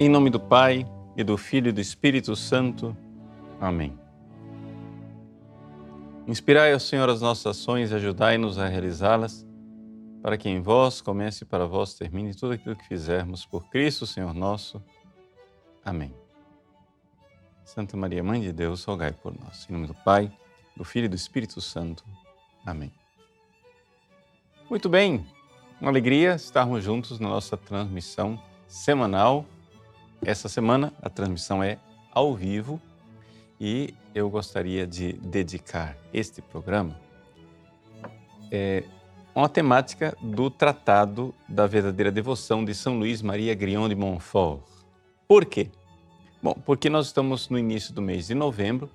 Em nome do Pai, e do Filho e do Espírito Santo. Amém. Inspirai, ó Senhor, as nossas ações e ajudai-nos a realizá-las, para que em vós comece e para vós termine tudo aquilo que fizermos por Cristo, Senhor nosso. Amém. Santa Maria, Mãe de Deus, rogai por nós. Em nome do Pai, do Filho e do Espírito Santo. Amém. Muito bem, uma alegria estarmos juntos na nossa transmissão semanal. Essa semana a transmissão é ao vivo e eu gostaria de dedicar este programa a uma temática do Tratado da Verdadeira Devoção de São Luís Maria Grignion de Montfort. Por quê? Bom, porque nós estamos no início do mês de novembro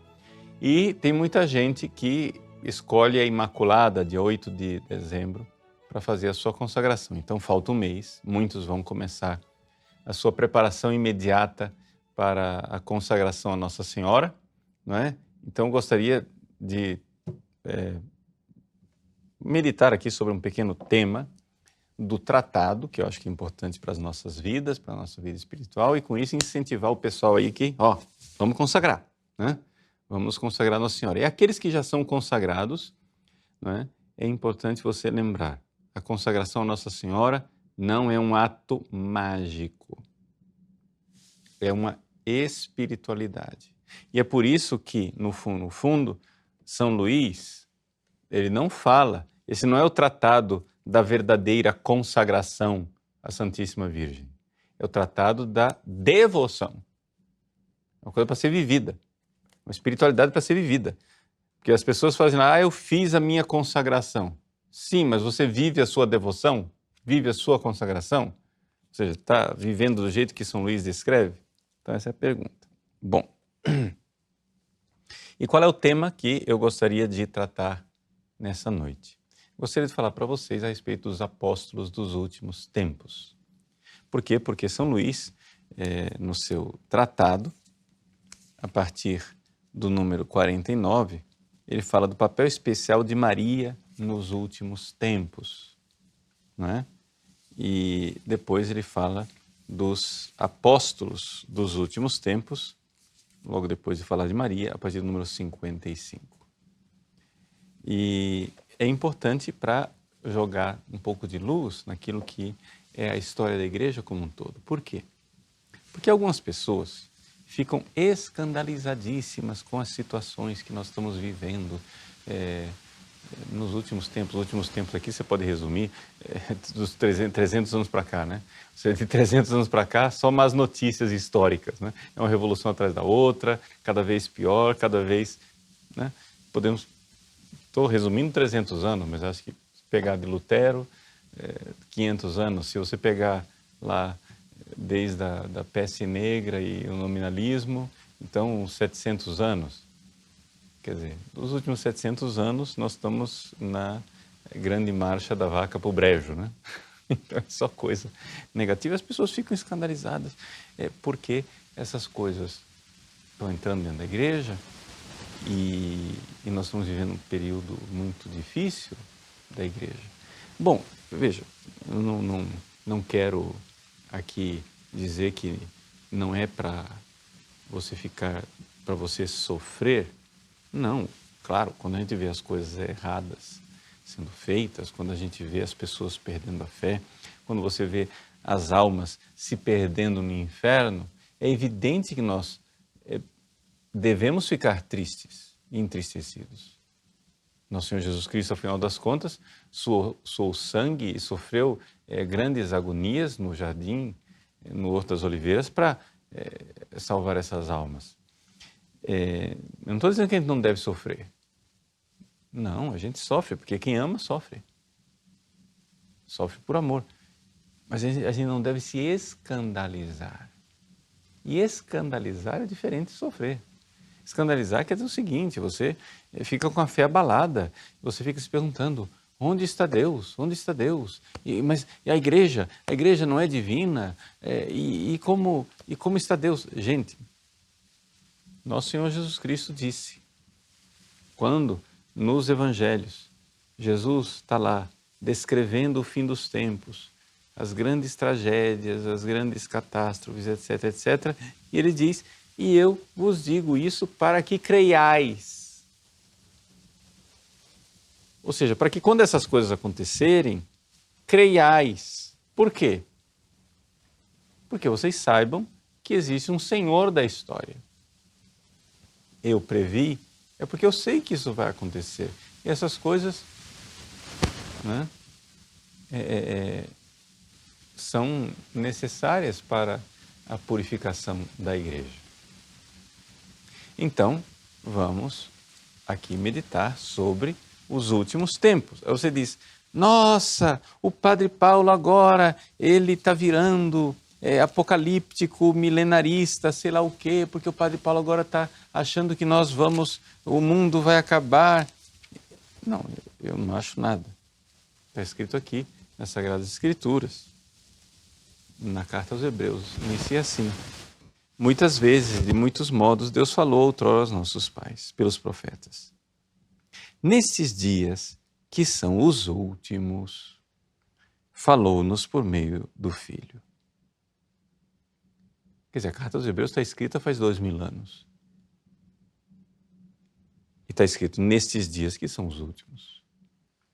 e tem muita gente que escolhe a Imaculada, dia 8 de dezembro, para fazer a sua consagração. Então falta um mês, muitos vão começar a sua preparação imediata para a consagração a Nossa Senhora, não é? Então, eu gostaria de meditar aqui sobre um pequeno tema do tratado, que eu acho que é importante para as nossas vidas, para a nossa vida espiritual, e com isso incentivar o pessoal aí que, vamos consagrar, né? Vamos consagrar Nossa Senhora. E aqueles que já são consagrados, né, é importante você lembrar, a consagração a Nossa Senhora não é um ato mágico, é uma espiritualidade. E é por isso que, no fundo, São Luís, ele não fala, esse não é o tratado da verdadeira consagração à Santíssima Virgem, é o tratado da devoção. É uma coisa para ser vivida, uma espiritualidade para ser vivida. Porque as pessoas fazem, eu fiz a minha consagração. Sim, mas você vive a sua devoção? Vive a sua consagração? Ou seja, está vivendo do jeito que São Luís descreve? Então essa é a pergunta. Bom, e qual é o tema que eu gostaria de tratar nessa noite? Gostaria de falar para vocês a respeito dos apóstolos dos últimos tempos. Por quê? Porque São Luís, no seu tratado, a partir do número 49, ele fala do papel especial de Maria nos últimos tempos, não é? E depois ele fala dos apóstolos dos últimos tempos, logo depois de falar de Maria, a partir do número 55. E é importante para jogar um pouco de luz naquilo que é a história da igreja como um todo. Por quê? Porque algumas pessoas ficam escandalizadíssimas com as situações que nós estamos vivendo nos últimos tempos. Os últimos tempos aqui você pode resumir dos 300 anos para cá, né? Ou seja, de 300 anos para cá, só más notícias históricas, né? É uma revolução atrás da outra, cada vez pior, cada vez, né? Estou resumindo 300 anos, mas acho que se pegar de Lutero, 500 anos, se você pegar lá desde da peste negra e o nominalismo, então uns 700 anos. Quer dizer, nos últimos 700 anos nós estamos na grande marcha da vaca para o brejo, né? Então é só coisa negativa. As pessoas ficam escandalizadas porque essas coisas estão entrando dentro da igreja e nós estamos vivendo um período muito difícil da igreja. Bom, veja, eu não quero aqui dizer que não é para você sofrer. Não, claro, quando a gente vê as coisas erradas sendo feitas, quando a gente vê as pessoas perdendo a fé, quando você vê as almas se perdendo no inferno, é evidente que nós devemos ficar tristes e entristecidos. Nosso Senhor Jesus Cristo, ao final das contas, suou sangue e sofreu grandes agonias no jardim, no Horto das Oliveiras, para salvar essas almas. Eu não estou dizendo que a gente não deve sofrer. Não, a gente sofre, porque quem ama, sofre. Sofre por amor. Mas a gente não deve se escandalizar. E escandalizar é diferente de sofrer. Escandalizar quer dizer o seguinte, você fica com a fé abalada, você fica se perguntando, onde está Deus? Onde está Deus? Mas a igreja não é divina? E como está Deus? Gente, nosso Senhor Jesus Cristo disse, quando nos evangelhos Jesus está lá descrevendo o fim dos tempos, as grandes tragédias, as grandes catástrofes, etc, etc. E ele diz, e eu vos digo isso para que creiais. Ou seja, para que quando essas coisas acontecerem, creiais. Por quê? Porque vocês saibam que existe um Senhor da história. Eu previ, é porque eu sei que isso vai acontecer. E essas coisas, né, são necessárias para a purificação da igreja. Então, vamos aqui meditar sobre os últimos tempos. Aí você diz, nossa, o Padre Paulo agora, ele está virando apocalíptico, milenarista, sei lá o quê, porque o Padre Paulo agora está achando que o mundo vai acabar. Não, eu não acho nada. Está escrito aqui nas Sagradas Escrituras, na Carta aos Hebreus, inicia assim. Muitas vezes, de muitos modos, Deus falou outrora aos nossos pais, pelos profetas. Nestes dias, que são os últimos, falou-nos por meio do Filho. Quer dizer, a Carta aos Hebreus está escrita faz 2000 anos. E está escrito, nestes dias, que são os últimos.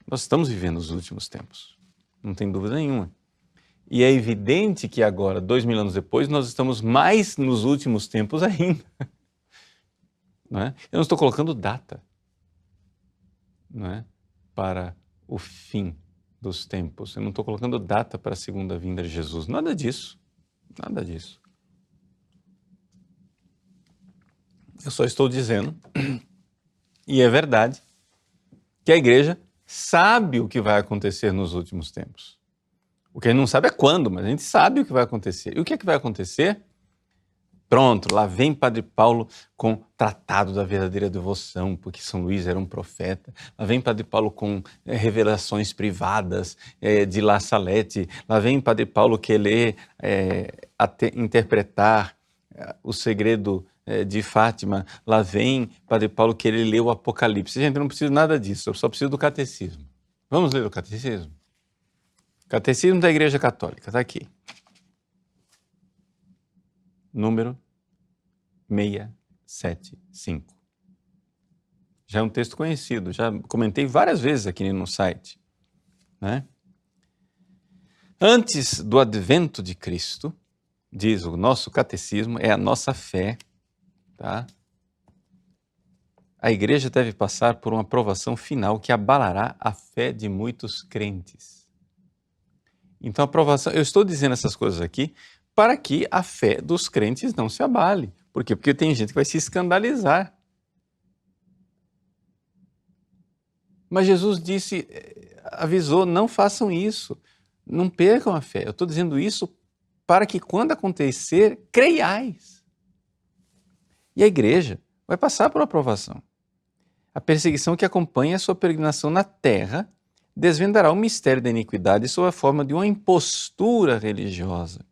Nós estamos vivendo os últimos tempos, não tem dúvida nenhuma. E é evidente que agora, 2000 anos depois, nós estamos mais nos últimos tempos ainda. Não é? Eu não estou colocando data, não é, para o fim dos tempos. Eu não estou colocando data para a segunda vinda de Jesus. Nada disso. Nada disso. Eu só estou dizendo, e é verdade, que a igreja sabe o que vai acontecer nos últimos tempos. O que a gente não sabe é quando, mas a gente sabe o que vai acontecer. E o que é que vai acontecer? Pronto, lá vem Padre Paulo com o Tratado da Verdadeira Devoção, porque São Luís era um profeta. Lá vem Padre Paulo com revelações privadas de La Salette. Lá vem Padre Paulo querer interpretar o segredo de Fátima. Lá vem Padre Paulo querer ler o Apocalipse. Gente, eu não preciso nada disso, eu só preciso do catecismo. Vamos ler o catecismo? Catecismo da Igreja Católica, está aqui. Número 675. Já é um texto conhecido, já comentei várias vezes aqui no site, né? Antes do advento de Cristo, diz o nosso catecismo, é a nossa fé, tá? A igreja deve passar por uma provação final que abalará a fé de muitos crentes. Então, a provação, eu estou dizendo essas coisas aqui para que a fé dos crentes não se abale. Por quê? Porque tem gente que vai se escandalizar. Mas Jesus disse, avisou, não façam isso, não percam a fé. Eu estou dizendo isso para que quando acontecer, creiais. E a igreja vai passar por uma provação. A perseguição que acompanha a sua peregrinação na terra desvendará o mistério da iniquidade sob a forma de uma impostura religiosa,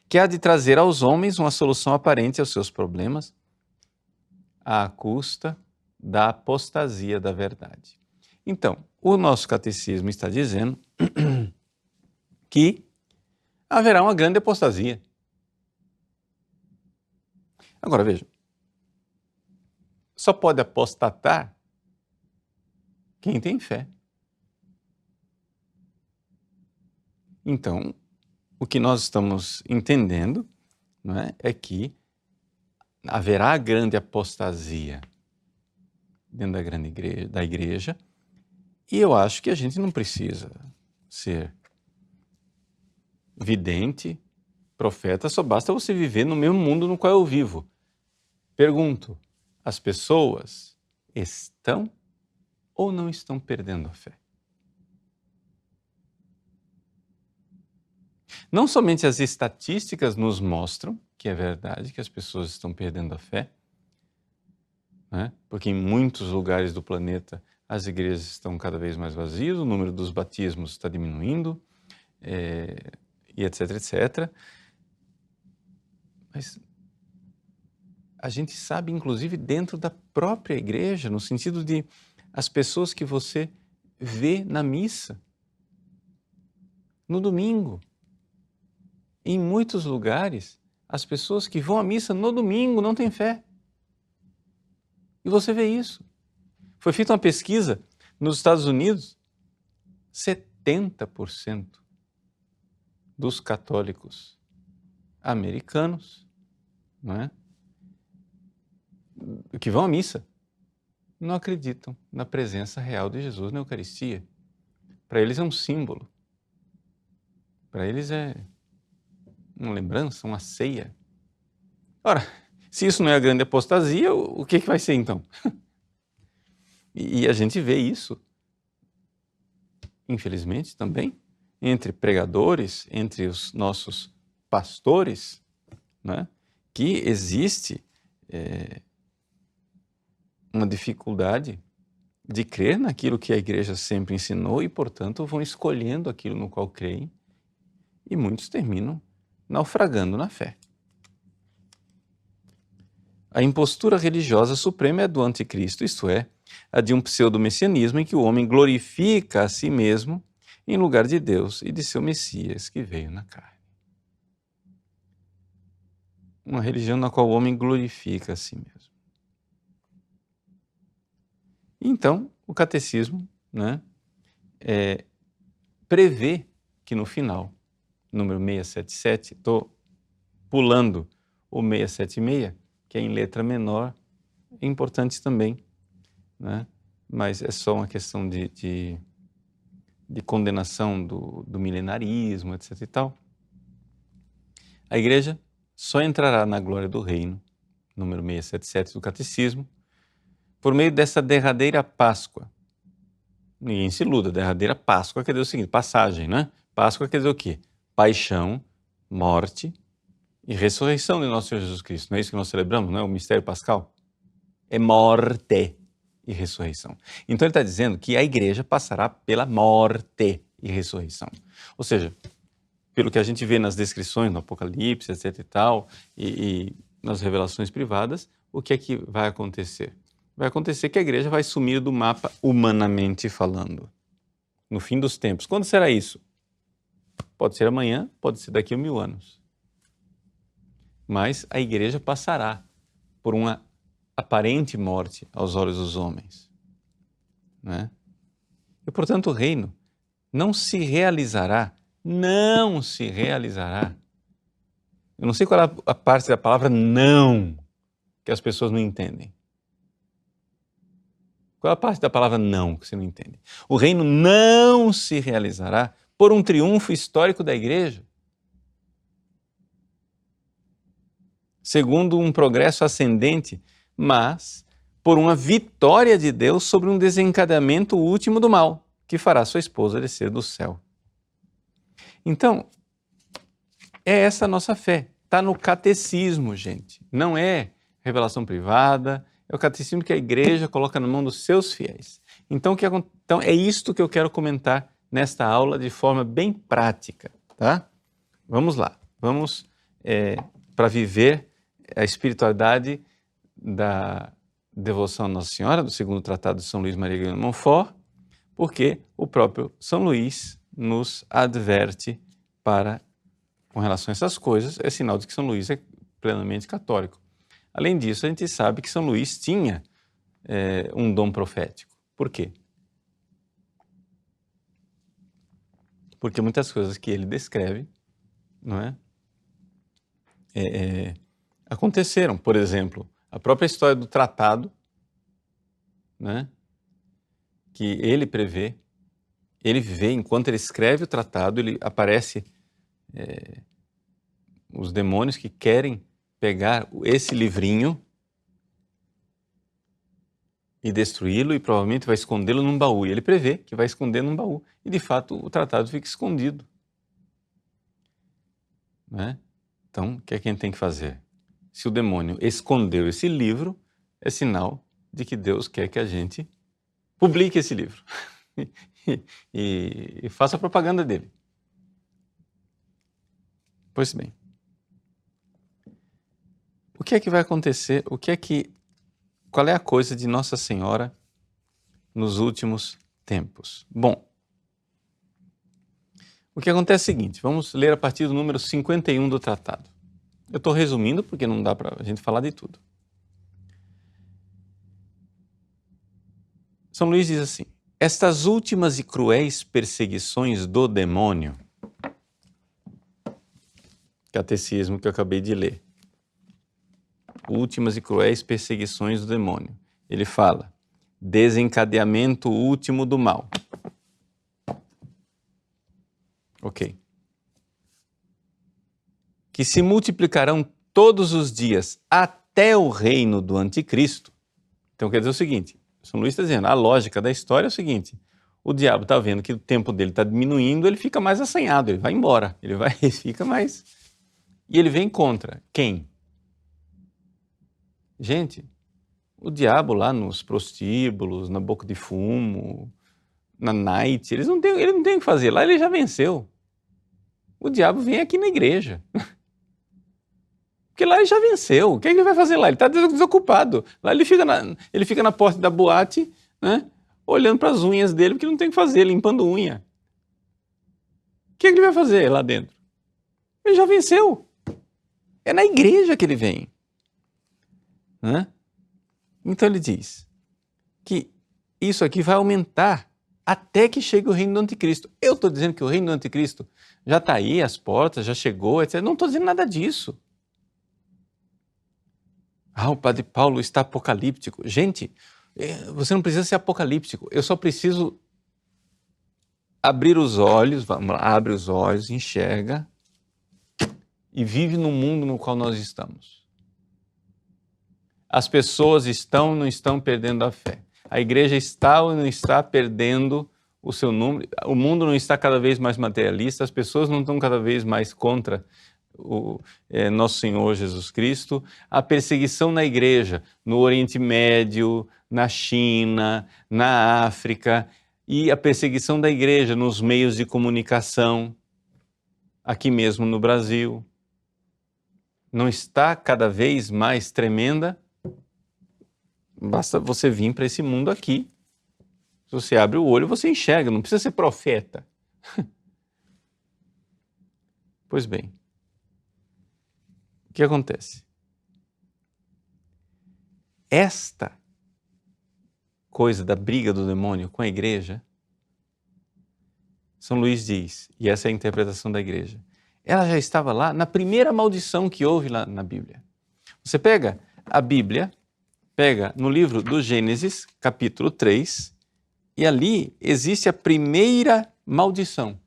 que há de trazer aos homens uma solução aparente aos seus problemas, à custa da apostasia da verdade. Então, o nosso catecismo está dizendo que haverá uma grande apostasia. Agora, veja, só pode apostatar quem tem fé. Então, o que nós estamos entendendo, não é que haverá grande apostasia dentro da igreja, e eu acho que a gente não precisa ser vidente, profeta, só basta você viver no mesmo mundo no qual eu vivo. Pergunto, as pessoas estão ou não estão perdendo a fé? Não somente as estatísticas nos mostram que é verdade que as pessoas estão perdendo a fé, né? Porque em muitos lugares do planeta as igrejas estão cada vez mais vazias, o número dos batismos está diminuindo, e etc, etc. Mas a gente sabe, inclusive, dentro da própria igreja, no sentido de as pessoas que você vê na missa, no domingo, em muitos lugares, as pessoas que vão à missa no domingo não têm fé. E você vê isso. Foi feita uma pesquisa nos Estados Unidos, 70% dos católicos americanos, não é, que vão à missa, não acreditam na presença real de Jesus na Eucaristia. Para eles é um símbolo. Para eles é uma lembrança, uma ceia. Ora, se isso não é a grande apostasia, o que vai ser então? E a gente vê isso, infelizmente também, entre pregadores, entre os nossos pastores, né, que existe uma dificuldade de crer naquilo que a igreja sempre ensinou e, portanto, vão escolhendo aquilo no qual creem e muitos terminam naufragando na fé. A impostura religiosa suprema é a do anticristo, isto é, a de um pseudo-messianismo em que o homem glorifica a si mesmo em lugar de Deus e de seu Messias que veio na carne. Uma religião na qual o homem glorifica a si mesmo. Então, o catecismo, né, prevê que no final, número 677, estou pulando o 676, que é em letra menor, é importante também, né, mas é só uma questão de condenação do milenarismo, etc. e tal. A Igreja só entrará na glória do reino, número 677 do Catecismo, por meio dessa derradeira Páscoa. Ninguém se iluda, derradeira Páscoa quer dizer o seguinte, passagem, né? Páscoa quer dizer o quê? Paixão, morte e ressurreição de nosso Senhor Jesus Cristo. Não é isso que nós celebramos, não é o mistério pascal? É morte e ressurreição. Então ele está dizendo que a igreja passará pela morte e ressurreição. Ou seja, pelo que a gente vê nas descrições no Apocalipse, etc. e tal, e nas revelações privadas, o que é que vai acontecer? Vai acontecer que a igreja vai sumir do mapa humanamente falando. No fim dos tempos. Quando será isso? Pode ser amanhã, pode ser daqui a 1000 anos. Mas a igreja passará por uma aparente morte aos olhos dos homens. Né? E, portanto, o reino não se realizará. Eu não sei qual é a parte da palavra não que as pessoas não entendem. Qual é a parte da palavra não que você não entende? O reino não se realizará por um triunfo histórico da igreja, segundo um progresso ascendente, mas por uma vitória de Deus sobre um desencadeamento último do mal, que fará sua esposa descer do céu. Então, é essa a nossa fé. Está no catecismo, gente. Não é revelação privada, é o catecismo que a igreja coloca na mão dos seus fiéis. Então é isto que eu quero comentar nesta aula de forma bem prática, tá? Vamos lá. Vamos para viver a espiritualidade da devoção a Nossa Senhora, do segundo tratado de São Luís Maria Grignion de Montfort, porque o próprio São Luís nos adverte com relação a essas coisas, é sinal de que São Luís é plenamente católico. Além disso, a gente sabe que São Luís tinha um dom profético. Por quê? Porque muitas coisas que ele descreve, não é? Aconteceram. Por exemplo, a própria história do tratado, né? Que ele prevê, ele vê, enquanto ele escreve o tratado, ele aparece os demônios que querem pegar esse livrinho e destruí-lo e provavelmente vai escondê-lo num baú. E ele prevê que vai esconder num baú. E de fato o tratado fica escondido. Né? Então, o que é que a gente tem que fazer? Se o demônio escondeu esse livro, é sinal de que Deus quer que a gente publique esse livro e faça a propaganda dele. Pois bem, o que é que vai acontecer? Qual é a coisa de Nossa Senhora nos últimos tempos? Bom, O que acontece é o seguinte, vamos ler a partir do número 51 do tratado. Eu estou resumindo porque não dá para a gente falar de tudo. São Luís diz assim: estas últimas e cruéis perseguições do demônio, catecismo que eu acabei de ler, últimas e cruéis perseguições do demônio. Ele fala, desencadeamento último do mal. Ok. Que se multiplicarão todos os dias até o reino do anticristo. Então quer dizer o seguinte, São Luís está dizendo, a lógica da história é o seguinte, o diabo está vendo que o tempo dele está diminuindo, ele fica mais assanhado, ele vai embora, ele fica mais... E ele vem contra quem? Gente, o diabo lá nos prostíbulos, na boca de fumo, na night, ele não tem o que fazer, lá ele já venceu. O diabo vem aqui na igreja. Porque lá ele já venceu. O que ele vai fazer lá? Ele está desocupado. Lá ele fica na porta da boate, né, olhando para as unhas dele, porque não tem o que fazer, limpando unha. O que ele vai fazer lá dentro? Ele já venceu. É na igreja que ele vem. Né? Então ele diz que isso aqui vai aumentar até que chegue o reino do anticristo. Eu estou dizendo que o reino do anticristo já está aí, às portas, já chegou, etc. Não estou dizendo nada disso. O Padre Paulo está apocalíptico. Gente, você não precisa ser apocalíptico. Eu só preciso abrir os olhos, vamos lá, abre os olhos, enxerga e vive no mundo no qual nós estamos. As pessoas estão ou não estão perdendo a fé. A igreja está ou não está perdendo o seu número. O mundo não está cada vez mais materialista, as pessoas não estão cada vez mais contra o nosso Senhor Jesus Cristo. A perseguição na igreja, no Oriente Médio, na China, na África, e a perseguição da igreja nos meios de comunicação, aqui mesmo no Brasil, não está cada vez mais tremenda? Basta você vir para esse mundo aqui. Se você abre o olho, você enxerga, não precisa ser profeta. Pois bem, o que acontece? Esta coisa da briga do demônio com a igreja, São Luís diz, e essa é a interpretação da igreja, ela já estava lá na primeira maldição que houve lá na Bíblia. Você pega a Bíblia, pega no livro do Gênesis, capítulo 3, e ali existe a primeira maldição.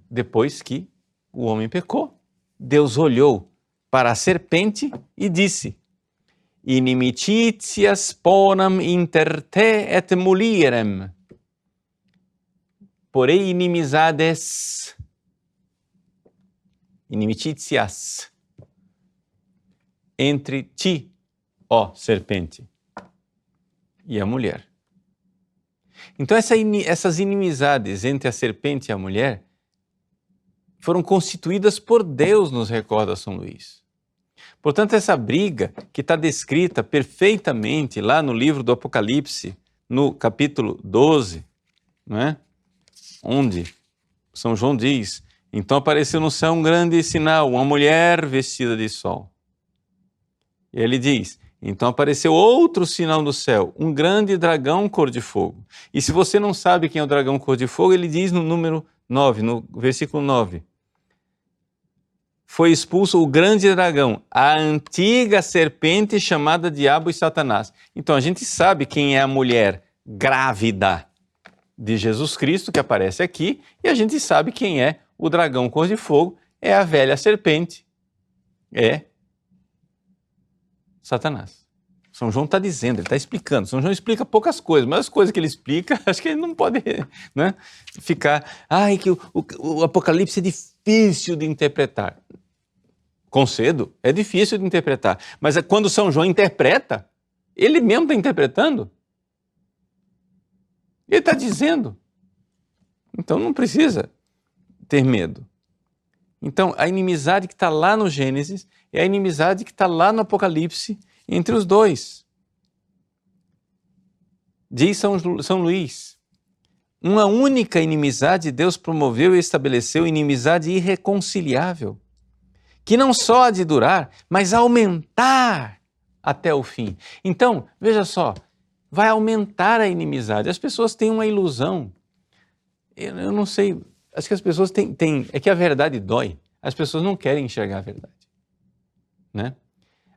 Depois que o homem pecou, Deus olhou para a serpente e disse: inimicitias ponam inter te et mulierem, porém inimizades, inimicitias, entre ti, ó serpente, e a mulher. Então essas inimizades entre a serpente e a mulher foram constituídas por Deus, nos recorda São Luís. Portanto, essa briga que está descrita perfeitamente lá no livro do Apocalipse, no capítulo 12, não é? Onde São João diz, então apareceu no céu um grande sinal, uma mulher vestida de sol. E ele diz, então apareceu outro sinal do céu, um grande dragão cor de fogo. E se você não sabe quem é o dragão cor de fogo, ele diz no número 9, no versículo 9. Foi expulso o grande dragão, a antiga serpente chamada Diabo e Satanás. Então a gente sabe quem é a mulher grávida de Jesus Cristo, que aparece aqui, e a gente sabe quem é o dragão cor de fogo, é a velha serpente, é Satanás. São João está dizendo, ele está explicando. São João explica poucas coisas, mas as coisas que ele explica, acho que ele não pode, né, ficar... que o Apocalipse é difícil de interpretar. Concedo, é difícil de interpretar. Mas quando São João interpreta, ele mesmo está interpretando. Ele está dizendo. Então não precisa ter medo. Então a inimizade que está lá no Gênesis é a inimizade que está lá no Apocalipse entre os dois. Diz São Luís, uma única inimizade, Deus promoveu e estabeleceu inimizade irreconciliável, que não só há de durar, mas aumentar até o fim. Então, veja só, vai aumentar a inimizade. As pessoas têm uma ilusão. Eu não sei, acho que as pessoas têm, é que a verdade dói. As pessoas não querem enxergar a verdade, né?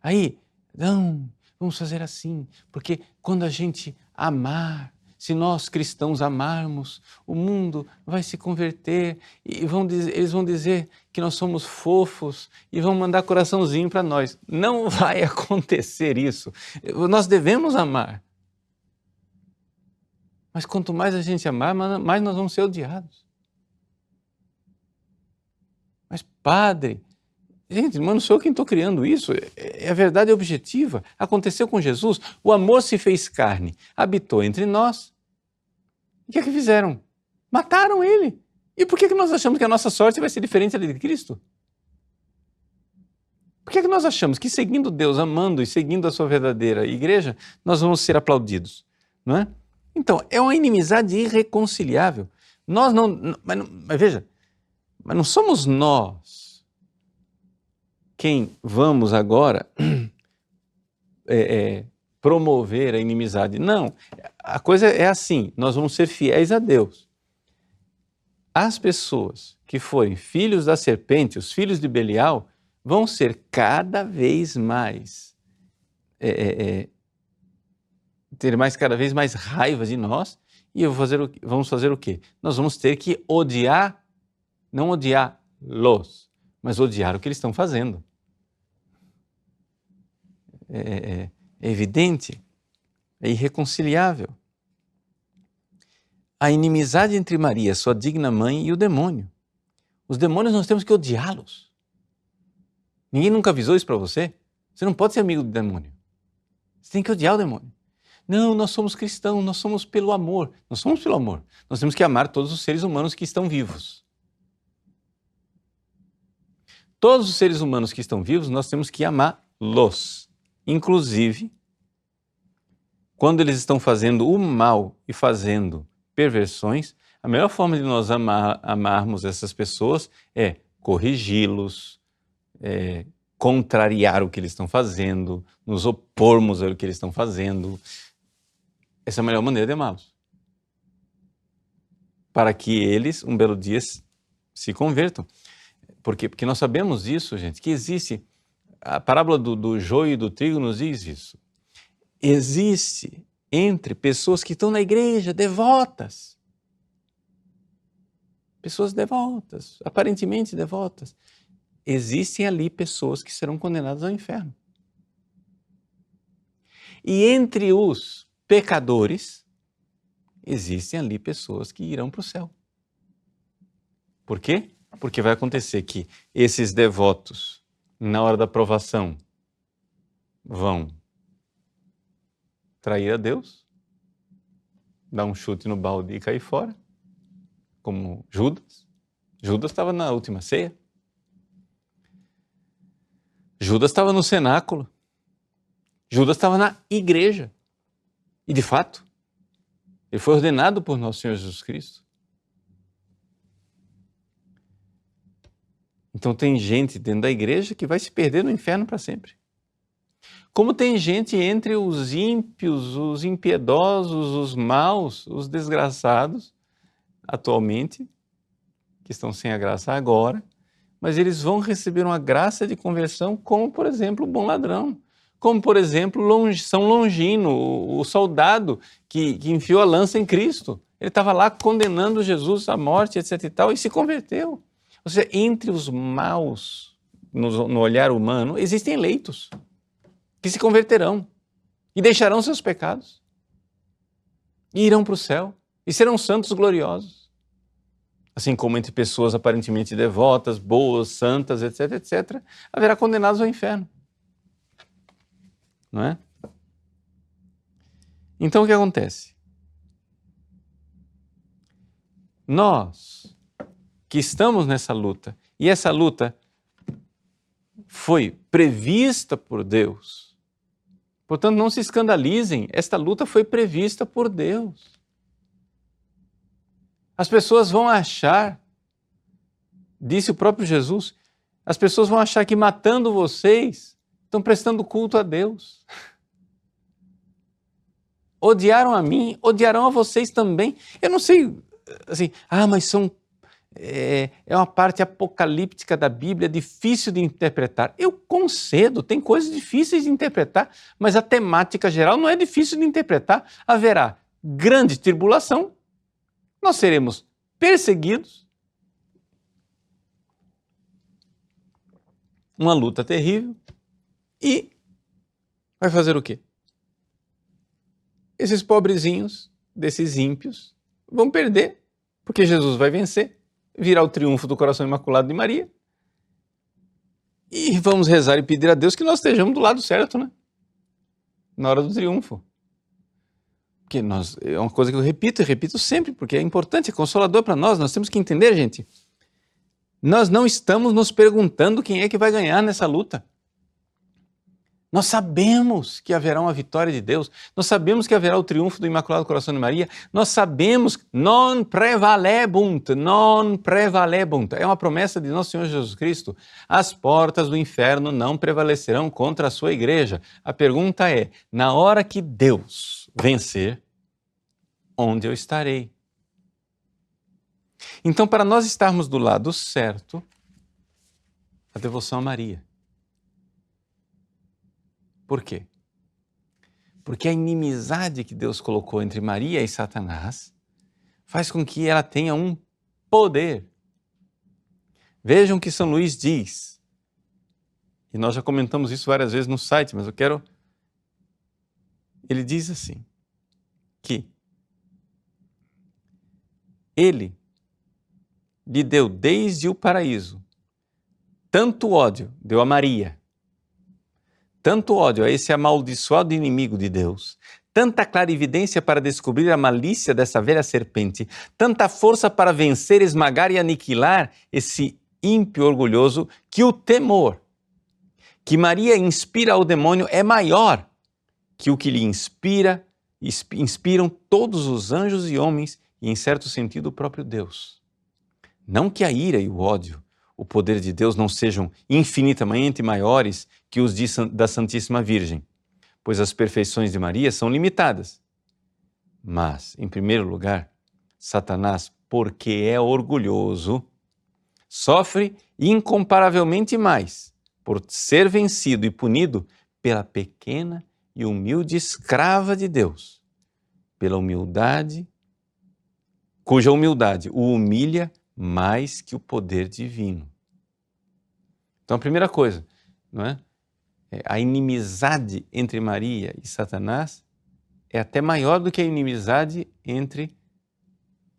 Aí, não, vamos fazer assim, porque quando a gente amar, se nós cristãos amarmos, o mundo vai se converter e eles vão dizer que nós somos fofos e vão mandar coraçãozinho para nós. Não vai acontecer isso. Nós devemos amar. Mas quanto mais a gente amar, mais nós vamos ser odiados. Mas padre, gente, mas não sou eu quem estou criando isso, é a verdade objetiva. Aconteceu com Jesus, o amor se fez carne, habitou entre nós. O que é que fizeram? Mataram ele. E por que nós achamos que a nossa sorte vai ser diferente da de Cristo? Por que nós achamos que seguindo Deus, amando e seguindo a sua verdadeira igreja, nós vamos ser aplaudidos? Não é? Então, é uma inimizade irreconciliável. Nós não... Mas veja, mas não somos nós quem vamos agora promover a inimizade. Não, a coisa é assim, nós vamos ser fiéis a Deus. As pessoas que forem filhos da serpente, os filhos de Belial, vão ser cada vez mais, ter cada vez mais raiva de nós, e vamos fazer o quê? Nós vamos ter que odiar, não odiá-los, mas odiar o que eles estão fazendo. É evidente, é irreconciliável. A inimizade entre Maria, sua digna mãe, e o demônio. Os demônios nós temos que odiá-los. Ninguém nunca avisou isso para você? Você não pode ser amigo do demônio. Você tem que odiar o demônio. Não, nós somos cristãos, nós somos pelo amor. Nós somos pelo amor. Nós temos que amar todos os seres humanos que estão vivos. Todos os seres humanos que estão vivos, nós temos que amá-los. Inclusive, quando eles estão fazendo o mal e fazendo perversões, a melhor forma de nós amarmos essas pessoas é corrigi-los, contrariar o que eles estão fazendo, nos opormos ao que eles estão fazendo. Essa é a melhor maneira de amá-los. Para que eles, um belo dia, se convertam. Porque nós sabemos disso, gente, que existe... A parábola do joio e do trigo nos diz isso. Existe entre pessoas que estão na igreja, devotas. Pessoas devotas, aparentemente devotas. Existem ali pessoas que serão condenadas ao inferno. E entre os pecadores, existem ali pessoas que irão para o céu. Por quê? Porque vai acontecer que esses devotos, na hora da provação, vão trair a Deus, dar um chute no balde e cair fora, como Judas. Judas estava na última ceia. Judas estava no cenáculo. Judas estava na igreja. E, de fato, ele foi ordenado por nosso Senhor Jesus Cristo. Então tem gente dentro da igreja que vai se perder no inferno para sempre. Como tem gente entre os ímpios, os impiedosos, os maus, os desgraçados, atualmente, que estão sem a graça agora, mas eles vão receber uma graça de conversão, como, por exemplo, o bom ladrão, como, por exemplo, São Longino, o soldado que enfiou a lança em Cristo. Ele estava lá condenando Jesus à morte, etc. e tal, e se converteu. Ou seja, entre os maus, no olhar humano, existem eleitos que se converterão e deixarão seus pecados e irão para o céu e serão santos gloriosos. Assim como entre pessoas aparentemente devotas, boas, santas, etc., etc., haverá condenados ao inferno. Não é? Então o que acontece? Nós que estamos nessa luta, e essa luta foi prevista por Deus. Portanto, não se escandalizem, esta luta foi prevista por Deus. As pessoas vão achar, disse o próprio Jesus, as pessoas vão achar que matando vocês estão prestando culto a Deus. Odiaram a mim, odiarão a vocês também. Eu não sei, assim, mas é uma parte apocalíptica da Bíblia, difícil de interpretar. Eu concedo, tem coisas difíceis de interpretar, mas a temática geral não é difícil de interpretar. Haverá grande tribulação, nós seremos perseguidos, uma luta terrível, e vai fazer o quê? Esses pobrezinhos, desses ímpios, vão perder, porque Jesus vai vencer, virá o triunfo do coração imaculado de Maria, e vamos rezar e pedir a Deus que nós estejamos do lado certo, né? Na hora do triunfo. Porque é uma coisa que eu repito e repito sempre, porque é importante, é consolador para nós temos que entender, gente. Nós não estamos nos perguntando quem é que vai ganhar nessa luta. Nós sabemos que haverá uma vitória de Deus, nós sabemos que haverá o triunfo do Imaculado Coração de Maria, nós sabemos non prevalebunt, é uma promessa de nosso Senhor Jesus Cristo. As portas do inferno não prevalecerão contra a sua igreja. A pergunta é, na hora que Deus vencer, onde eu estarei? Então, para nós estarmos do lado certo, a devoção a Maria. Por quê? Porque a inimizade que Deus colocou entre Maria e Satanás faz com que ela tenha um poder. Vejam o que São Luís diz, e nós já comentamos isso várias vezes no site, mas ele diz assim, que ele lhe deu desde o paraíso tanto ódio, deu a Maria, tanto ódio a esse amaldiçoado inimigo de Deus, tanta clarividência para descobrir a malícia dessa velha serpente, tanta força para vencer, esmagar e aniquilar esse ímpio orgulhoso, que o temor que Maria inspira ao demônio é maior que o que lhe inspiram todos os anjos e homens e, em certo sentido, o próprio Deus. Não que a ira e o ódio, o poder de Deus não sejam infinitamente maiores que os da Santíssima Virgem, pois as perfeições de Maria são limitadas. Mas, em primeiro lugar, Satanás, porque é orgulhoso, sofre incomparavelmente mais por ser vencido e punido pela pequena e humilde escrava de Deus, pela humildade, cuja humildade o humilha mais que o poder divino. Então, a primeira coisa, não é? A inimizade entre Maria e Satanás é até maior do que a inimizade entre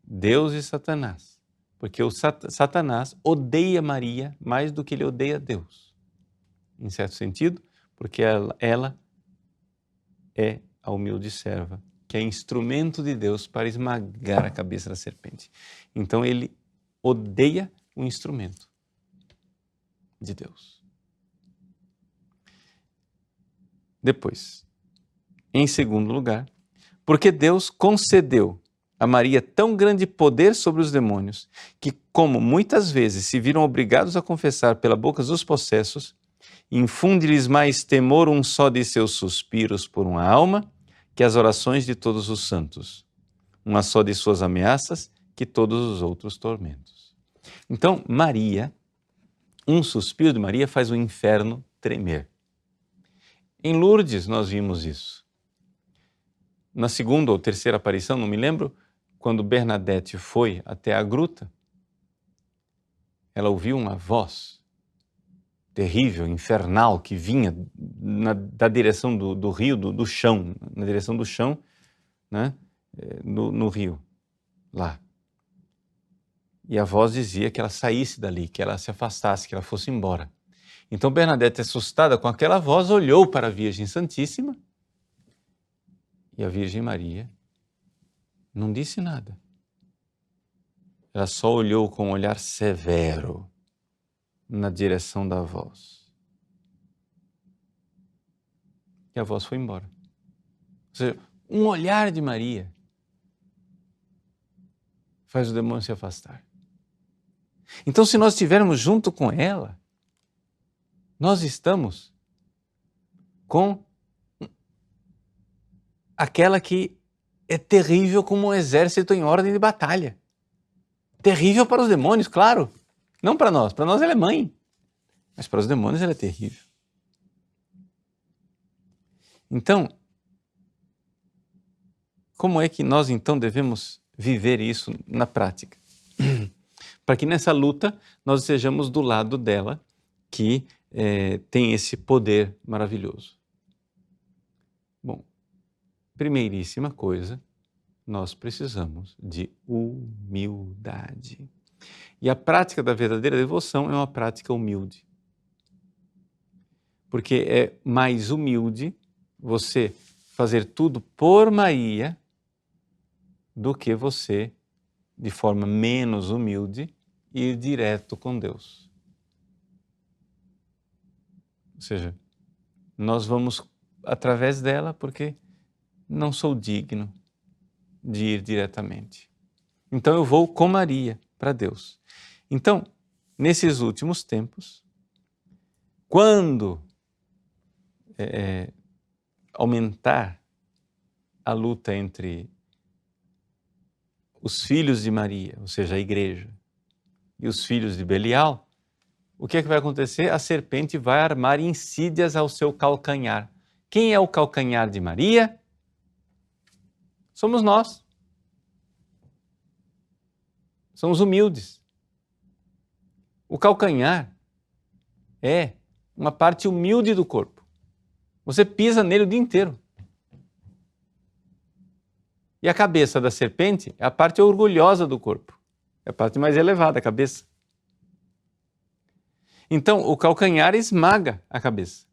Deus e Satanás, porque o Satanás odeia Maria mais do que ele odeia Deus, em certo sentido, porque ela é a humilde serva, que é instrumento de Deus para esmagar a cabeça da serpente. Então ele odeia o instrumento de Deus. Depois, em segundo lugar, porque Deus concedeu a Maria tão grande poder sobre os demônios, que, como muitas vezes se viram obrigados a confessar pela boca dos possessos, infunde-lhes mais temor um só de seus suspiros por uma alma que as orações de todos os santos, uma só de suas ameaças que todos os outros tormentos. Então, Maria, um suspiro de Maria faz o inferno tremer. Em Lourdes nós vimos isso. Na segunda ou terceira aparição, não me lembro, quando Bernadette foi até a gruta, ela ouviu uma voz terrível, infernal, que vinha da direção do rio, do chão, na direção do chão, né? No rio, lá. E a voz dizia que ela saísse dali, que ela se afastasse, que ela fosse embora. Então Bernadette, assustada com aquela voz, olhou para a Virgem Santíssima e a Virgem Maria não disse nada. Ela só olhou com um olhar severo na direção da voz. E a voz foi embora. Ou seja, um olhar de Maria faz o demônio se afastar. Então, se nós estivermos junto com ela, nós estamos com aquela que é terrível como um exército em ordem de batalha. Terrível para os demônios, claro. Não para nós. Para nós ela é mãe. Mas para os demônios ela é terrível. Então, como é que nós então devemos viver isso na prática? Para que nessa luta nós estejamos do lado dela, que tem esse poder maravilhoso. Bom, primeiríssima coisa, nós precisamos de humildade. E a prática da verdadeira devoção é uma prática humilde. Porque é mais humilde você fazer tudo por Maria do que você, de forma menos humilde, ir direto com Deus. Ou seja, nós vamos através dela porque não sou digno de ir diretamente. Então eu vou com Maria para Deus. Então, nesses últimos tempos, quando aumentar a luta entre os filhos de Maria, ou seja, a igreja, e os filhos de Belial, o que é que vai acontecer? A serpente vai armar insídias ao seu calcanhar. Quem é o calcanhar de Maria? Somos nós. Somos humildes. O calcanhar é uma parte humilde do corpo. Você pisa nele o dia inteiro. E a cabeça da serpente é a parte orgulhosa do corpo. É a parte mais elevada, a cabeça. Então, o calcanhar esmaga a cabeça.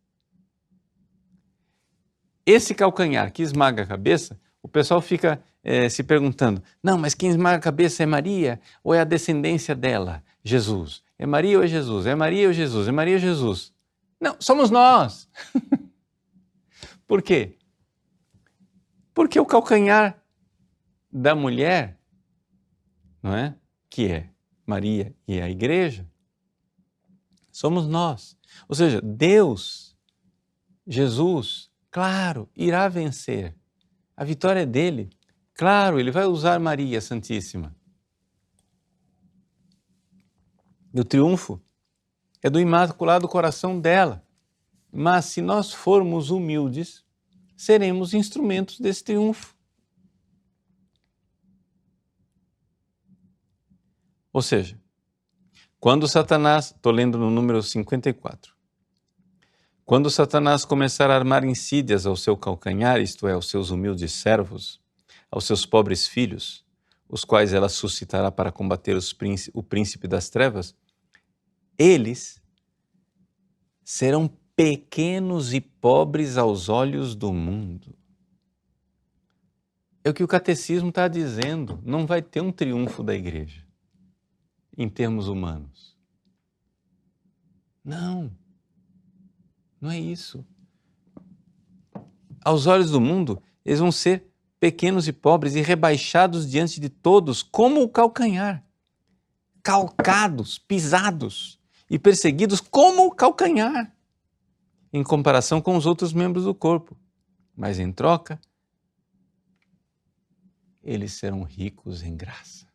Esse calcanhar que esmaga a cabeça, o pessoal fica se perguntando, não, mas quem esmaga a cabeça é Maria ou é a descendência dela? Jesus. É Maria ou é Jesus? É Maria ou Jesus? É Maria ou Jesus? Não, somos nós. Por quê? Porque o calcanhar da mulher, não é? Que é Maria e a igreja, somos nós. Ou seja, Deus, Jesus, claro, irá vencer. A vitória é dele. Claro, ele vai usar Maria Santíssima. E o triunfo é do Imaculado Coração dela. Mas se nós formos humildes, seremos instrumentos desse triunfo. Ou seja, quando Satanás, estou lendo no número 54, quando Satanás começar a armar insídias ao seu calcanhar, isto é, aos seus humildes servos, aos seus pobres filhos, os quais ela suscitará para combater o príncipe das trevas, eles serão pequenos e pobres aos olhos do mundo. É o que o catecismo está dizendo, não vai ter um triunfo da igreja em termos humanos. Não é isso. Aos olhos do mundo, eles vão ser pequenos e pobres e rebaixados diante de todos, como o calcanhar. Calcados, pisados e perseguidos como o calcanhar, em comparação com os outros membros do corpo. Mas em troca, eles serão ricos em graça.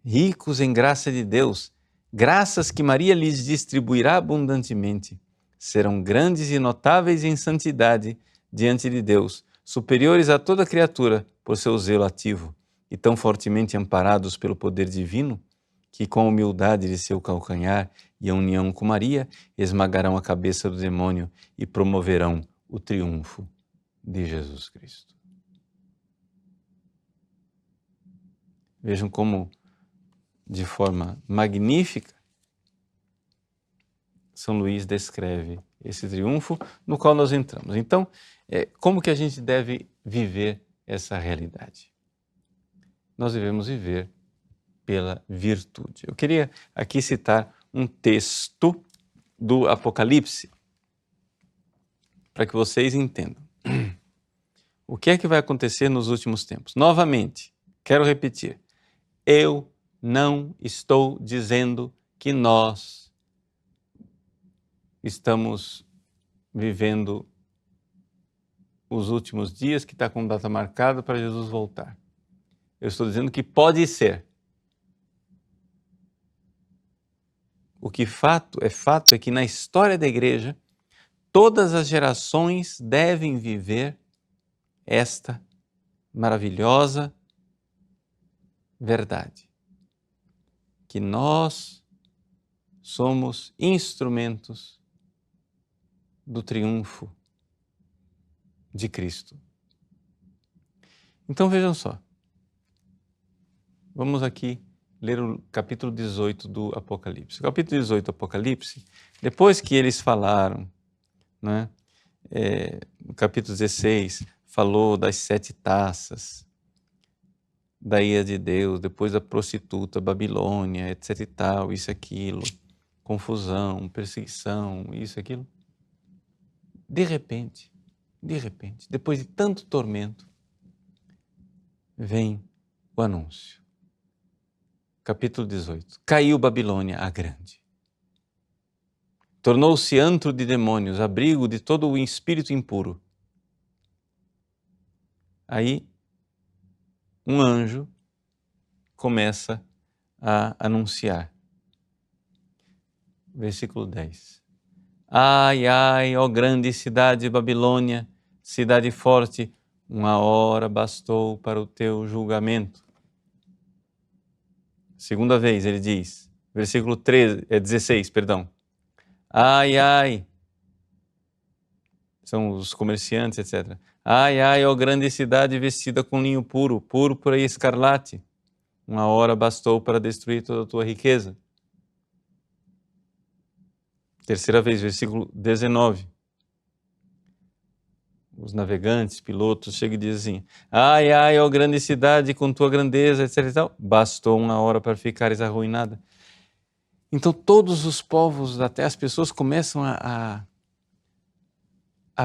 Ricos em graça de Deus, graças que Maria lhes distribuirá abundantemente, serão grandes e notáveis em santidade diante de Deus, superiores a toda criatura por seu zelo ativo, e tão fortemente amparados pelo poder divino, que com a humildade de seu calcanhar e a união com Maria, esmagarão a cabeça do demônio e promoverão o triunfo de Jesus Cristo. Vejam como, de forma magnífica, São Luís descreve esse triunfo no qual nós entramos. Então, como que a gente deve viver essa realidade? Nós devemos viver pela virtude. Eu queria aqui citar um texto do Apocalipse para que vocês entendam. O que é que vai acontecer nos últimos tempos? Novamente, quero repetir, eu não estou dizendo que nós estamos vivendo os últimos dias, que está com data marcada para Jesus voltar. Eu estou dizendo que pode ser. O que fato é que na história da igreja, todas as gerações devem viver esta maravilhosa verdade. Que nós somos instrumentos do triunfo de Cristo. Então vejam só. Vamos aqui ler o capítulo 18 do Apocalipse. O capítulo 18 do Apocalipse, depois que eles falaram, né, no capítulo 16, falou das 7 taças, da ira de Deus, depois da prostituta, Babilônia, etc e tal, isso, aquilo, confusão, perseguição, isso, aquilo. De repente, depois de tanto tormento, vem o anúncio. Capítulo 18. Caiu Babilônia a grande. Tornou-se antro de demônios, abrigo de todo o espírito impuro. Aí, um anjo começa a anunciar. Versículo 10. Ai, ai, ó grande cidade de Babilônia, cidade forte, uma hora bastou para o teu julgamento. Segunda vez ele diz, versículo 16, perdão. Ai, ai, são os comerciantes, etc. Ai, ai, ó grande cidade vestida com linho puro, púrpura e escarlate. Uma hora bastou para destruir toda a tua riqueza. Terceira vez, versículo 19. Os navegantes, pilotos, chegam e dizem assim, ai, ai, ó grande cidade com tua grandeza, etc e tal. Bastou uma hora para ficares arruinada. Então todos os povos da terra, as pessoas começam a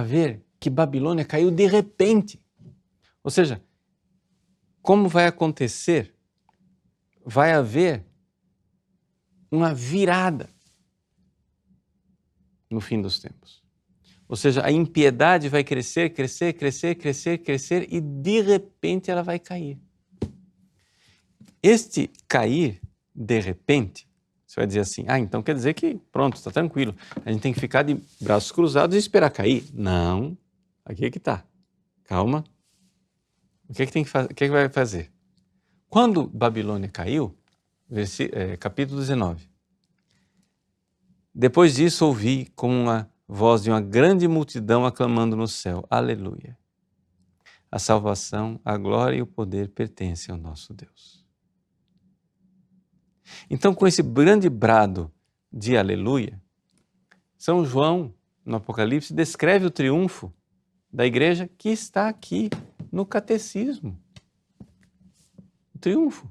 ver que Babilônia caiu de repente. Ou seja, como vai acontecer? Vai haver uma virada no fim dos tempos. Ou seja, a impiedade vai crescer, crescer, crescer, crescer, crescer e de repente ela vai cair. Este cair de repente, você vai dizer assim, então quer dizer que pronto, está tranquilo. A gente tem que ficar de braços cruzados e esperar cair. Não, aqui é que está. Calma. O que é que tem que fazer? O que é que vai fazer? Quando Babilônia caiu, capítulo 19. Depois disso ouvi como uma voz de uma grande multidão aclamando no céu, aleluia. A salvação, a glória e o poder pertencem ao nosso Deus. Então, com esse grande brado de aleluia, São João, no Apocalipse, descreve o triunfo da igreja que está aqui no catecismo. O triunfo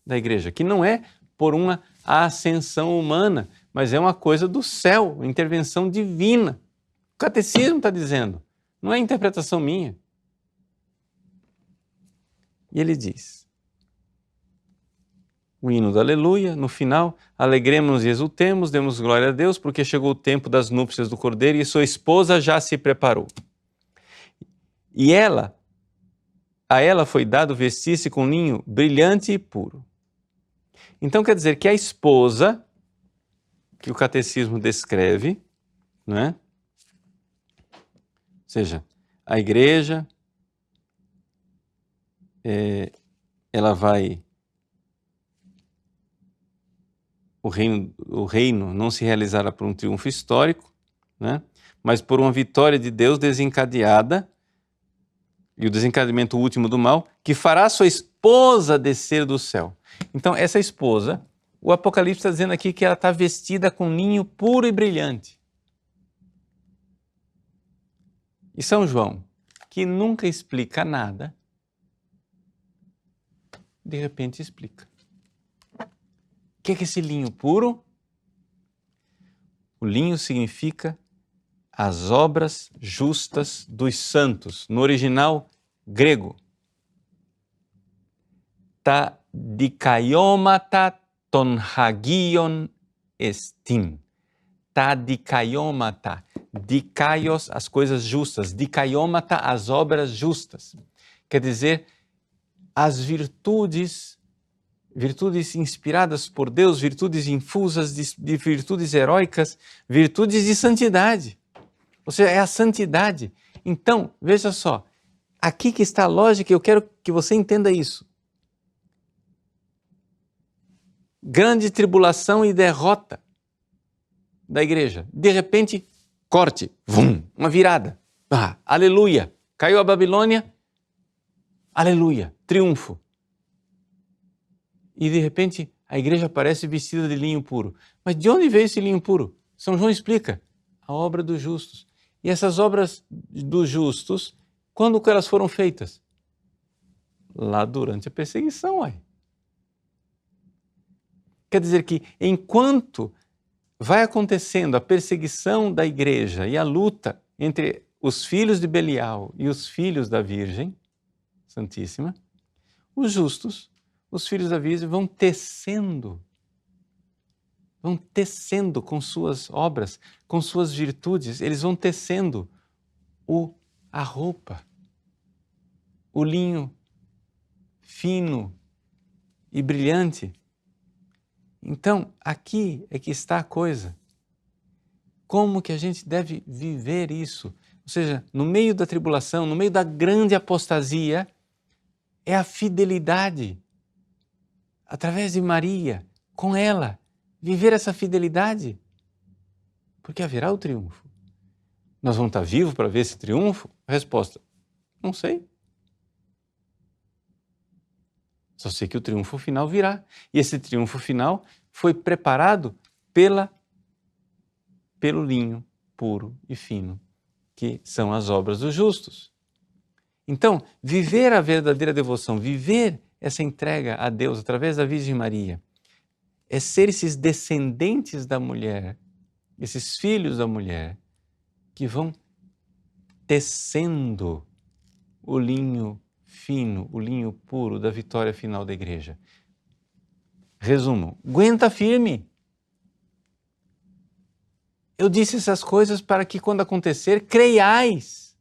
da igreja, que não é por uma ascensão humana, mas é uma coisa do céu, uma intervenção divina. O catecismo está dizendo, não é interpretação minha. E ele diz, o hino do aleluia, no final, alegremos-nos e exultemos, demos glória a Deus, porque chegou o tempo das núpcias do Cordeiro e sua esposa já se preparou. E a ela foi dado vestir-se com linho brilhante e puro. Então quer dizer que a esposa, que o catecismo descreve, não é? Ou seja, a igreja, ela vai... O reino não se realizará por um triunfo histórico, né? Mas por uma vitória de Deus desencadeada, e o desencadeamento último do mal, que fará sua esposa descer do céu. Então, essa esposa, o Apocalipse está dizendo aqui que ela está vestida com linho puro e brilhante. E São João, que nunca explica nada, de repente explica. O que é esse linho puro? O linho significa as obras justas dos santos. No original grego, ta dikaiomata ton hagion estin. Ta dikaiomata. Dikaios, as coisas justas. Dikaiomata, as obras justas. Quer dizer, as virtudes inspiradas por Deus, virtudes infusas de virtudes heróicas, virtudes de santidade. Ou seja, é a santidade. Então, veja só, aqui que está a lógica, eu quero que você entenda isso. Grande tribulação e derrota da igreja. De repente, corte, vum, uma virada. Aleluia! Caiu a Babilônia, aleluia, triunfo. E de repente a igreja aparece vestida de linho puro. Mas de onde veio esse linho puro? São João explica, a obra dos justos. E essas obras dos justos, quando elas foram feitas? Lá durante a perseguição, uai. Quer dizer que enquanto vai acontecendo a perseguição da igreja e a luta entre os filhos de Belial e os filhos da Virgem Santíssima, os justos, os filhos da Virgem vão tecendo com suas obras, com suas virtudes, eles vão tecendo a roupa, o linho fino e brilhante. Então, aqui é que está a coisa. Como que a gente deve viver isso? Ou seja, no meio da tribulação, no meio da grande apostasia, é a fidelidade. Através de Maria, com ela, viver essa fidelidade. Porque haverá o triunfo. Nós vamos estar vivos para ver esse triunfo? Resposta, não sei. Só sei que o triunfo final virá. E esse triunfo final foi preparado pelo linho puro e fino, que são as obras dos justos. Então, viver a verdadeira devoção, viver essa entrega a Deus através da Virgem Maria, é ser esses descendentes da mulher, esses filhos da mulher, que vão tecendo o linho fino, o linho puro da vitória final da igreja. Resumo, aguenta firme. Eu disse essas coisas para que quando acontecer, creiais.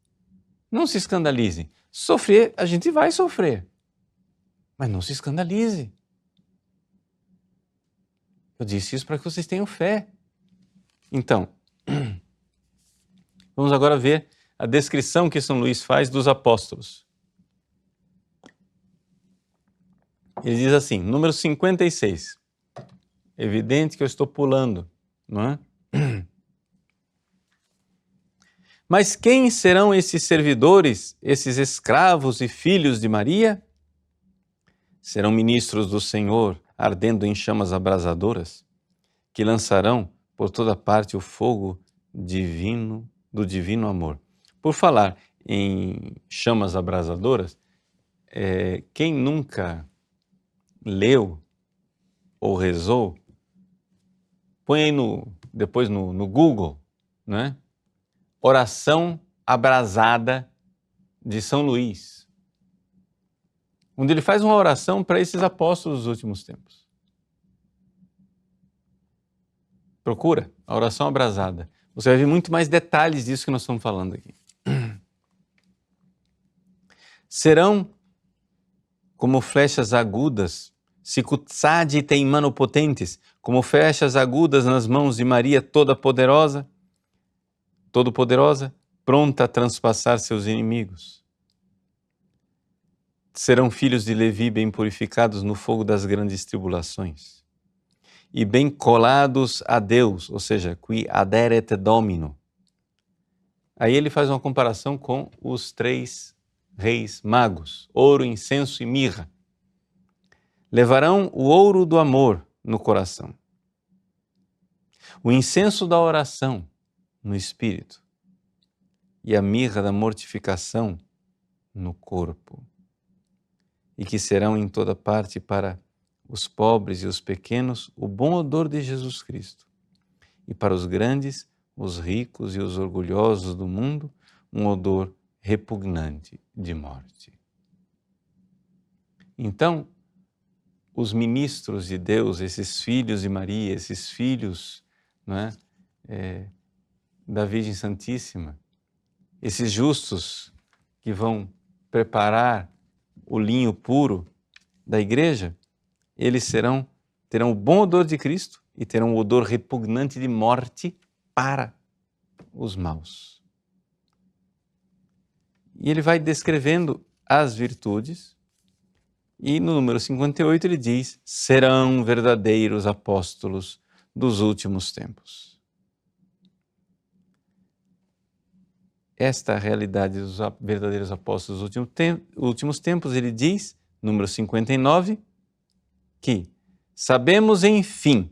Não se escandalize. Sofrer, a gente vai sofrer. Mas não se escandalize. Eu disse isso para que vocês tenham fé. Então, vamos agora ver a descrição que São Luís faz dos apóstolos. Ele diz assim, número 56. Evidente que eu estou pulando, não é? Mas quem serão esses servidores, esses escravos e filhos de Maria? Serão ministros do Senhor, ardendo em chamas abrasadoras, que lançarão por toda parte o fogo divino, do divino amor. Por falar em chamas abrasadoras, quem nunca leu ou rezou, põe aí depois no Google, né? Oração abrasada de São Luís, onde ele faz uma oração para esses apóstolos dos últimos tempos. Procura a oração abrasada. Você vai ver muito mais detalhes disso que nós estamos falando aqui. Serão como flechas agudas, sicutsadi teimano potentes, como flechas agudas nas mãos de Maria Todo-Poderosa, pronta a transpassar seus inimigos. Serão filhos de Levi bem purificados no fogo das grandes tribulações e bem colados a Deus, ou seja, qui aderet Domino. Aí ele faz uma comparação com os 3 reis magos, ouro, incenso e mirra. Levarão o ouro do amor no coração, o incenso da oração no espírito e a mirra da mortificação no corpo, e que serão em toda parte para os pobres e os pequenos o bom odor de Jesus Cristo, e para os grandes os ricos e os orgulhosos do mundo um odor repugnante de morte. Então, os ministros de Deus, esses filhos de Maria, esses filhos, não é, da Virgem Santíssima, esses justos que vão preparar o linho puro da igreja, eles terão o bom odor de Cristo e terão o odor repugnante de morte para os maus. E ele vai descrevendo as virtudes, e no número 58 ele diz: serão verdadeiros apóstolos dos últimos tempos. Esta realidade dos verdadeiros apóstolos dos últimos tempos, ele diz, número 59, que sabemos, enfim,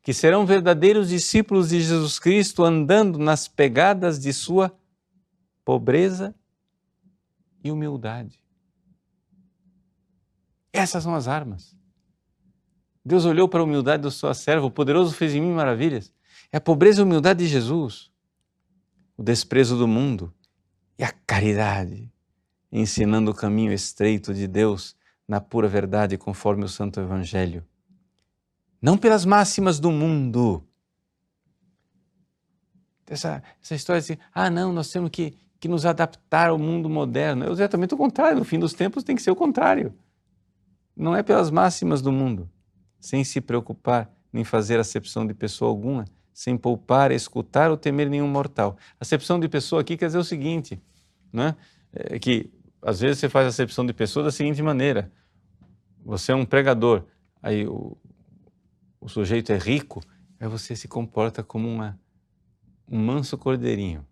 que serão verdadeiros discípulos de Jesus Cristo andando nas pegadas de sua pobreza e humildade. Essas são as armas. Deus olhou para a humildade da sua serva, o poderoso fez em mim maravilhas. É a pobreza e a humildade de Jesus, o desprezo do mundo e a caridade, ensinando o caminho estreito de Deus na pura verdade conforme o Santo Evangelho. Não pelas máximas do mundo. Essa história de não, nós temos que nos adaptar ao mundo moderno. É exatamente o contrário, no fim dos tempos tem que ser o contrário. Não é pelas máximas do mundo, sem se preocupar em fazer acepção de pessoa alguma, sem poupar, escutar ou temer nenhum mortal. Acepção de pessoa aqui quer dizer o seguinte, né? Que às vezes você faz acepção de pessoa da seguinte maneira: você é um pregador, aí o sujeito é rico, aí você se comporta como um manso cordeirinho.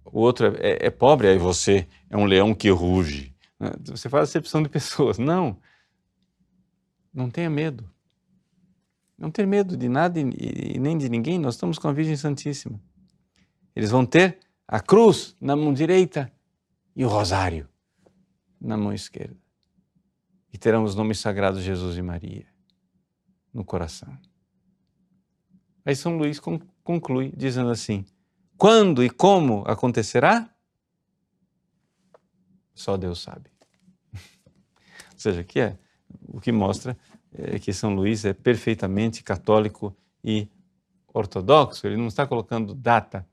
O outro é pobre, aí você é um leão que ruge. Você faz acepção de pessoas. Não tenha medo. Não ter medo de nada e nem de ninguém. Nós estamos com a Virgem Santíssima. Eles vão ter a cruz na mão direita e o rosário na mão esquerda. E terão os nomes sagrados de Jesus e Maria no coração. Aí São Luís conclui dizendo assim: quando e como acontecerá? Só Deus sabe. Ou seja, o que mostra que São Luís é perfeitamente católico e ortodoxo. Ele não está colocando data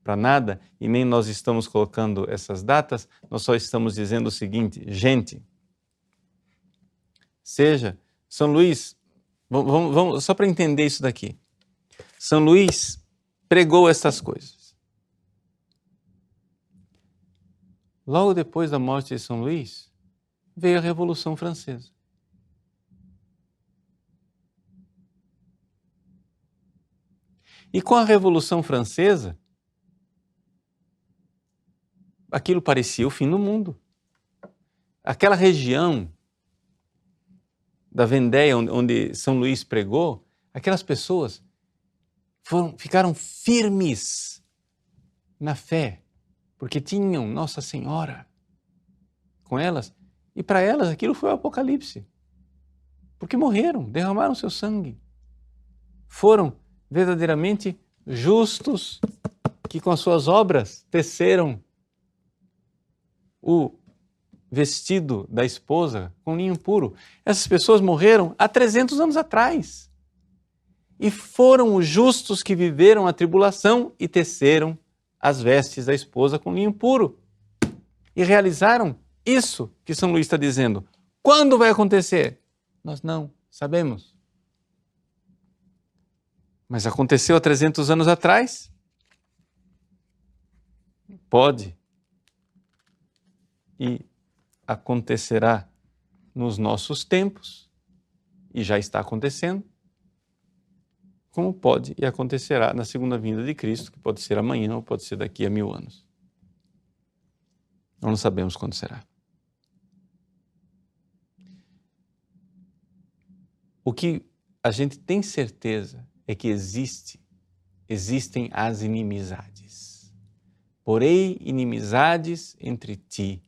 para nada e nem nós estamos colocando essas datas, nós só estamos dizendo o seguinte: gente, São Luís, vamos só para entender isso daqui. São Luís pregou essas coisas. Logo depois da morte de São Luís, veio a Revolução Francesa. E com a Revolução Francesa, aquilo parecia o fim do mundo. Aquela região da Vendéia, onde São Luís pregou, aquelas pessoas ficaram firmes na fé, porque tinham Nossa Senhora com elas, e para elas aquilo foi o Apocalipse, porque morreram, derramaram seu sangue, foram verdadeiramente justos, que com as suas obras teceram o vestido da esposa com linho puro. Essas pessoas morreram há 300 anos atrás. E foram os justos que viveram a tribulação e teceram as vestes da esposa com linho puro. E realizaram isso que São Luís está dizendo. Quando vai acontecer? Nós não sabemos. Mas aconteceu há 300 anos atrás? Pode. E acontecerá nos nossos tempos, e já está acontecendo, como pode e acontecerá na segunda vinda de Cristo, que pode ser amanhã ou pode ser daqui a 1000 anos. Nós não sabemos quando será. O que a gente tem certeza é que existem as inimizades. Porém, inimizades entre ti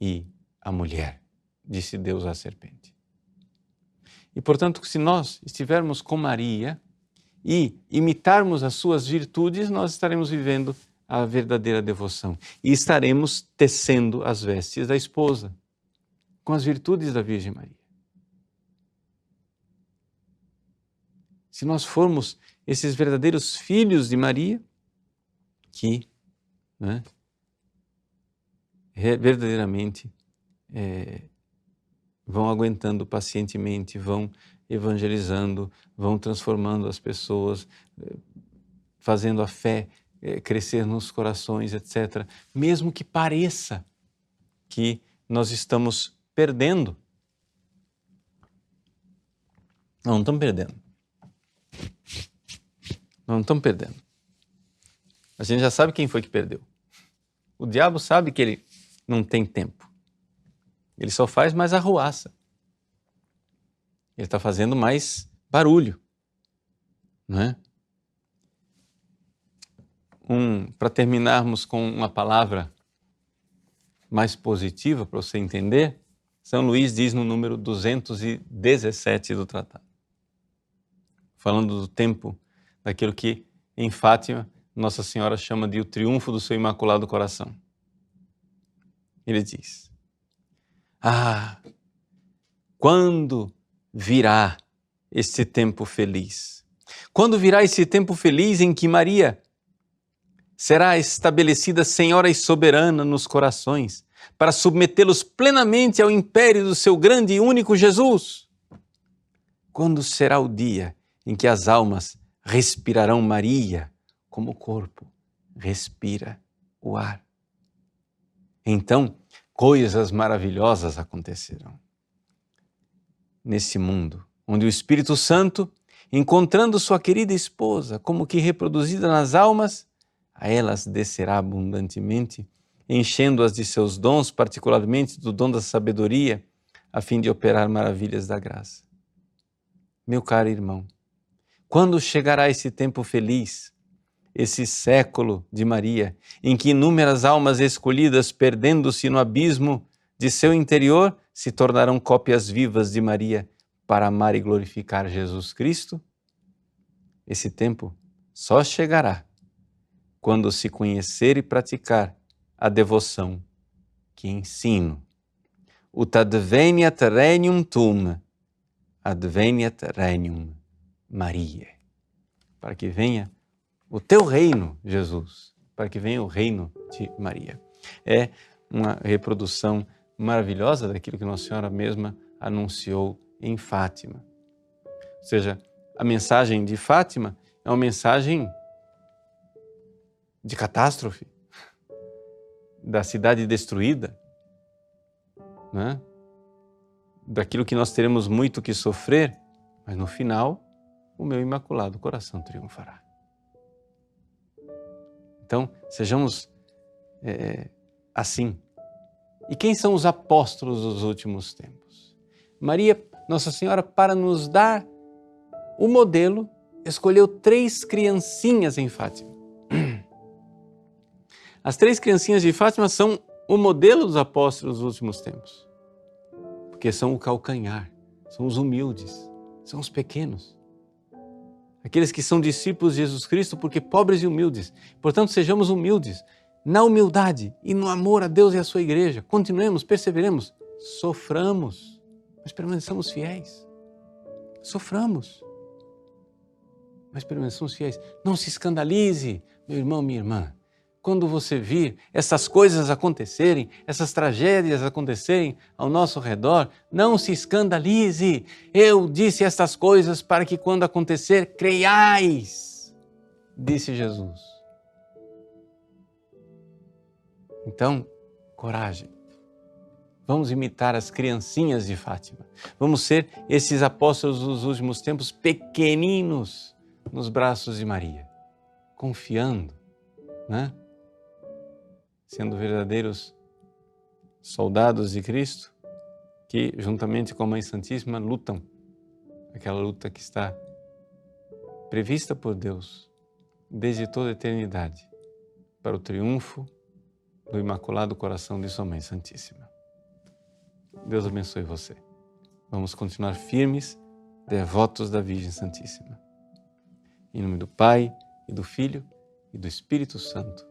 e a mulher, disse Deus à serpente. E, portanto, se nós estivermos com Maria e imitarmos as suas virtudes, nós estaremos vivendo a verdadeira devoção e estaremos tecendo as vestes da esposa com as virtudes da Virgem Maria. Se nós formos esses verdadeiros filhos de Maria, que verdadeiramente vão aguentando pacientemente, vão evangelizando, vão transformando as pessoas, fazendo a fé crescer nos corações, etc. Mesmo que pareça que nós estamos perdendo. Não estamos perdendo. Não estamos perdendo. A gente já sabe quem foi que perdeu. O diabo sabe que ele não tem tempo. Ele só faz mais arruaça. Ele está fazendo mais barulho, não é? Para terminarmos com uma palavra mais positiva para você entender, São Luís diz no número 217 do tratado, falando do tempo daquilo que em Fátima Nossa Senhora chama de o triunfo do seu Imaculado Coração. Ele diz: quando virá este tempo feliz? Quando virá esse tempo feliz em que Maria será estabelecida Senhora e soberana nos corações, para submetê-los plenamente ao império do seu grande e único Jesus? Quando será o dia em que as almas respirarão Maria, como o corpo respira o ar? Então, coisas maravilhosas acontecerão. Nesse mundo, onde o Espírito Santo, encontrando sua querida esposa, como que reproduzida nas almas, a elas descerá abundantemente, enchendo-as de seus dons, particularmente do dom da sabedoria, a fim de operar maravilhas da graça. Meu caro irmão, quando chegará esse tempo feliz, esse século de Maria, em que inúmeras almas escolhidas, perdendo-se no abismo de seu interior, se tornarão cópias vivas de Maria para amar e glorificar Jesus Cristo? Esse tempo só chegará quando se conhecer e praticar a devoção que ensino. Ut adveniat regnum tuum, adveniat regnum Mariae. Para que venha o teu reino, Jesus, para que venha o reino de Maria. É uma reprodução maravilhosa daquilo que Nossa Senhora mesma anunciou em Fátima. Ou seja, a mensagem de Fátima é uma mensagem de catástrofe, da cidade destruída, né? Daquilo que nós teremos muito que sofrer, mas no final o meu Imaculado Coração triunfará. Então, sejamos assim. E quem são os apóstolos dos últimos tempos? Maria, Nossa Senhora, para nos dar o modelo, escolheu 3 criancinhas em Fátima. As 3 criancinhas de Fátima são o modelo dos apóstolos dos últimos tempos, porque são o calcanhar, são os humildes, são os pequenos. Aqueles que são discípulos de Jesus Cristo, porque pobres e humildes. Portanto, sejamos humildes na humildade e no amor a Deus e à sua igreja. Continuemos, perseveremos, soframos, mas permaneçamos fiéis. Soframos, mas permaneçamos fiéis. Não se escandalize, meu irmão, minha irmã. Quando você vir essas coisas acontecerem, essas tragédias acontecerem ao nosso redor, não se escandalize. Eu disse estas coisas para que quando acontecer, creiais, disse Jesus. Então, coragem. Vamos imitar as criancinhas de Fátima. Vamos ser esses apóstolos dos últimos tempos, pequeninos nos braços de Maria, confiando, né? Sendo verdadeiros soldados de Cristo, que juntamente com a Mãe Santíssima lutam, aquela luta que está prevista por Deus desde toda a eternidade, para o triunfo do Imaculado Coração de sua Mãe Santíssima. Deus abençoe você. Vamos continuar firmes, devotos da Virgem Santíssima. Em nome do Pai, e do Filho, e do Espírito Santo.